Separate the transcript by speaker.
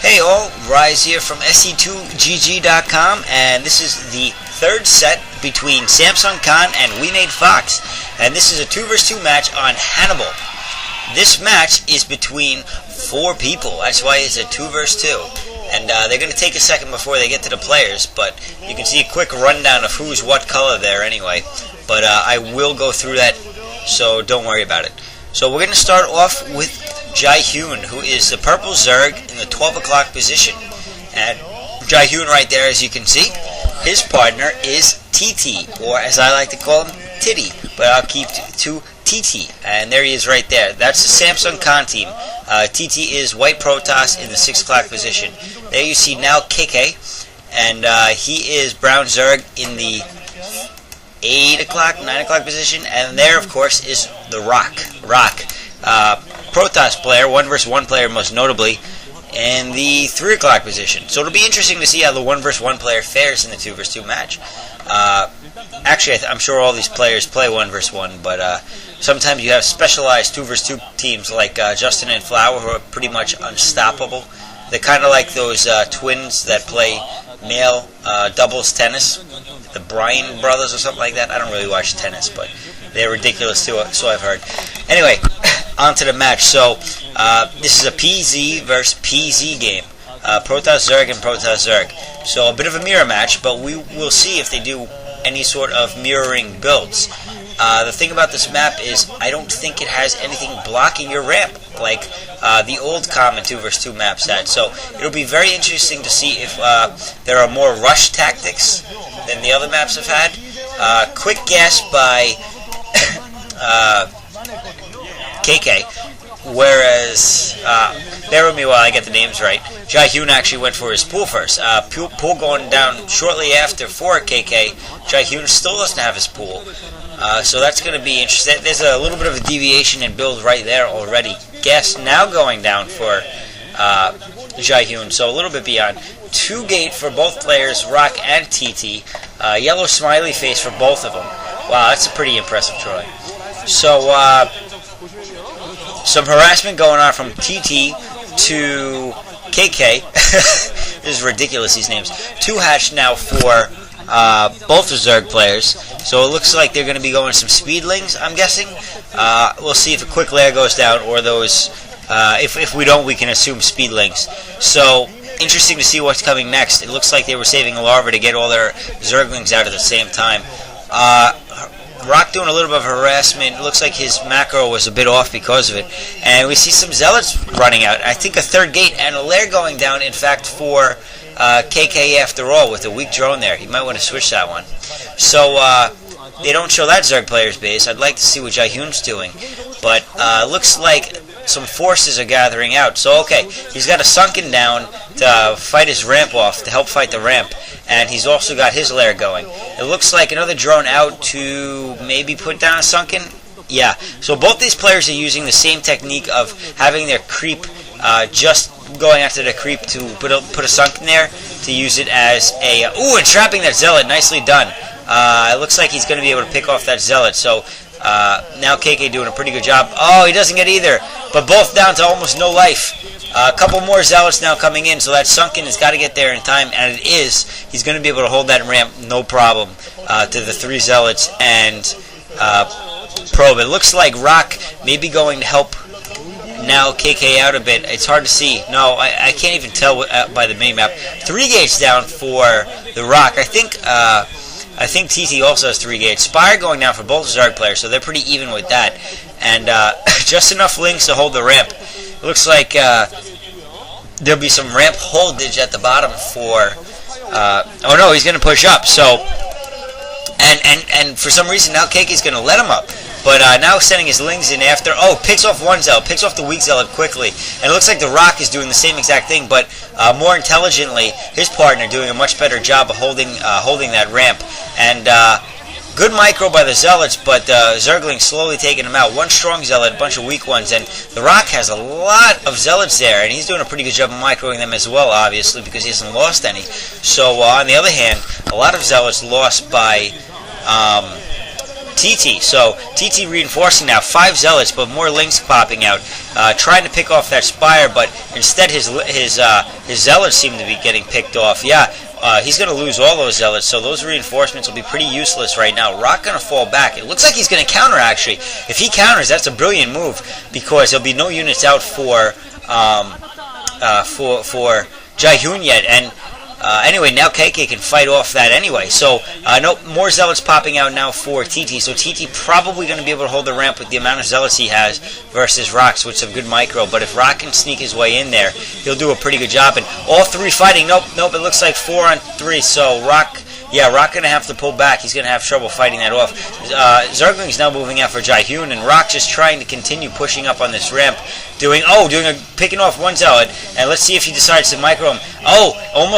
Speaker 1: Hey all, Rise here from SE2GG.com, and this is the third set between Samsung Khan and WeMadeFox, and this is a 2 vs 2 match on Hannibal. This match is between 4 people, that's why it's a 2 vs 2, and they're going to take a second before they get to the players, but you can see a quick rundown of who's what color there anyway, but I will go through that, so don't worry about it. So we're going to start off with JiHyun, who is the purple Zerg in the 12 o'clock position. And JiHyun right there, as you can see, his partner is TT, or as I like to call him, Titty, but I'll keep to TT. And there he is right there. That's the Samsung Khan team. TT is white Protoss in the 6 o'clock position. There you see now KK, and he is brown Zerg in the 8 o'clock, 9 o'clock position, and there, of course, is the Rock, Protoss player, 1 vs 1 player most notably, in the 3 o'clock position. So it'll be interesting to see how the 1 vs 1 player fares in the 2 vs 2 match. Actually, I'm sure all these players play 1 vs 1, but sometimes you have specialized 2 vs 2 teams like Justin and Flower, who are pretty much unstoppable. They're kind of like those twins that play male doubles tennis, the Bryan brothers or something like that. I don't really watch tennis, but they're ridiculous too, so I've heard. Anyway, on to the match. So this is a PZ versus PZ game. Protoss Zerg and Protoss Zerg. So a bit of a mirror match, but we will see if they do any sort of mirroring builds. The thing about this map is I don't think it has anything blocking your ramp like the old common 2 vs 2 maps had. So it'll be very interesting to see if there are more rush tactics than the other maps have had. Quick guess by KK, whereas, bear with me while I get the names right, JiHyun actually went for his pool first. Pool going down shortly after for KK. JiHyun still doesn't have his pool. So that's going to be interesting. There's a little bit of a deviation in build right there already. Gas now going down for JiHyun, so a little bit beyond. 2 gate for both players, Rock and TT. Yellow smiley face for both of them. Wow, that's a pretty impressive Troy. So, some harassment going on from TT to KK. This is ridiculous, these names. 2 hatch now for both the Zerg players. So it looks like they're going to be going some speedlings, I'm guessing. We'll see if a quick layer goes down or those. If we don't, we can assume speedlings. So interesting to see what's coming next. It looks like they were saving a larva to get all their Zerglings out at the same time. Rock doing a little bit of harassment. It looks like his macro was a bit off because of it. And we see some Zealots running out. I think a 3rd gate and a lair going down, in fact, for KK after all, with a weak drone there. He might want to switch that one. So they don't show that Zerg player's base. I'd like to see what JiHyun's doing. But looks like some forces are gathering out. So okay, he's got a sunken down to fight his ramp off, to help fight the ramp. And he's also got his lair going. It looks like another drone out to maybe put down a sunken. Yeah, so both these players are using the same technique of having their creep just going after the creep to put a sunken there, to use it as a... ooh, and trapping that Zealot. Nicely done. It looks like he's going to be able to pick off that Zealot. So now KK doing a pretty good job. Oh, he doesn't get either. But both down to almost no life. A couple more Zealots now coming in, so that sunken has got to get there in time, and it is. He's going to be able to hold that ramp no problem to the 3 Zealots and probe. It looks like Rock may be going to help now KK out a bit. It's hard to see. No, I can't even tell by the mini-map. 3 gates down for the Rock. I think TT also has 3 gates. Spire going down for both Zerg players, so they're pretty even with that. And just enough links to hold the ramp. It looks like there'll be some ramp holdage at the bottom for... oh no, he's going to push up. So, and for some reason now KK's going to let him up. But now sending his lings in after... oh, picks off one Zealot, picks off the weak Zealot quickly. And it looks like the Rock is doing the same exact thing, but more intelligently, his partner doing a much better job of holding that ramp. And good micro by the Zealots, but Zergling slowly taking him out. 1 strong Zealot, a bunch of weak ones, and the Rock has a lot of Zealots there, and he's doing a pretty good job of microing them as well, obviously, because he hasn't lost any. So on the other hand, a lot of Zealots lost by TT. So TT reinforcing now. 5 Zealots, but more Links popping out, trying to pick off that Spire, but instead his Zealots seem to be getting picked off. Yeah, he's going to lose all those Zealots, so those reinforcements will be pretty useless right now. Rock going to fall back. It looks like he's going to counter, actually. If he counters, that's a brilliant move, because there'll be no units out for JiHyun yet, and anyway, now KK can fight off that anyway. So, no more Zealots popping out now for TT. So TT probably going to be able to hold the ramp with the amount of Zealots he has versus Rock's with some good micro. But if Rock can sneak his way in there, he'll do a pretty good job. And all 3 fighting. Nope. It looks like 4 on 3. So Rock going to have to pull back. He's going to have trouble fighting that off. Zergling's now moving out for JiHyun, and Rock just trying to continue pushing up on this ramp, picking off 1 Zealot. And let's see if he decides to micro him. Oh, almost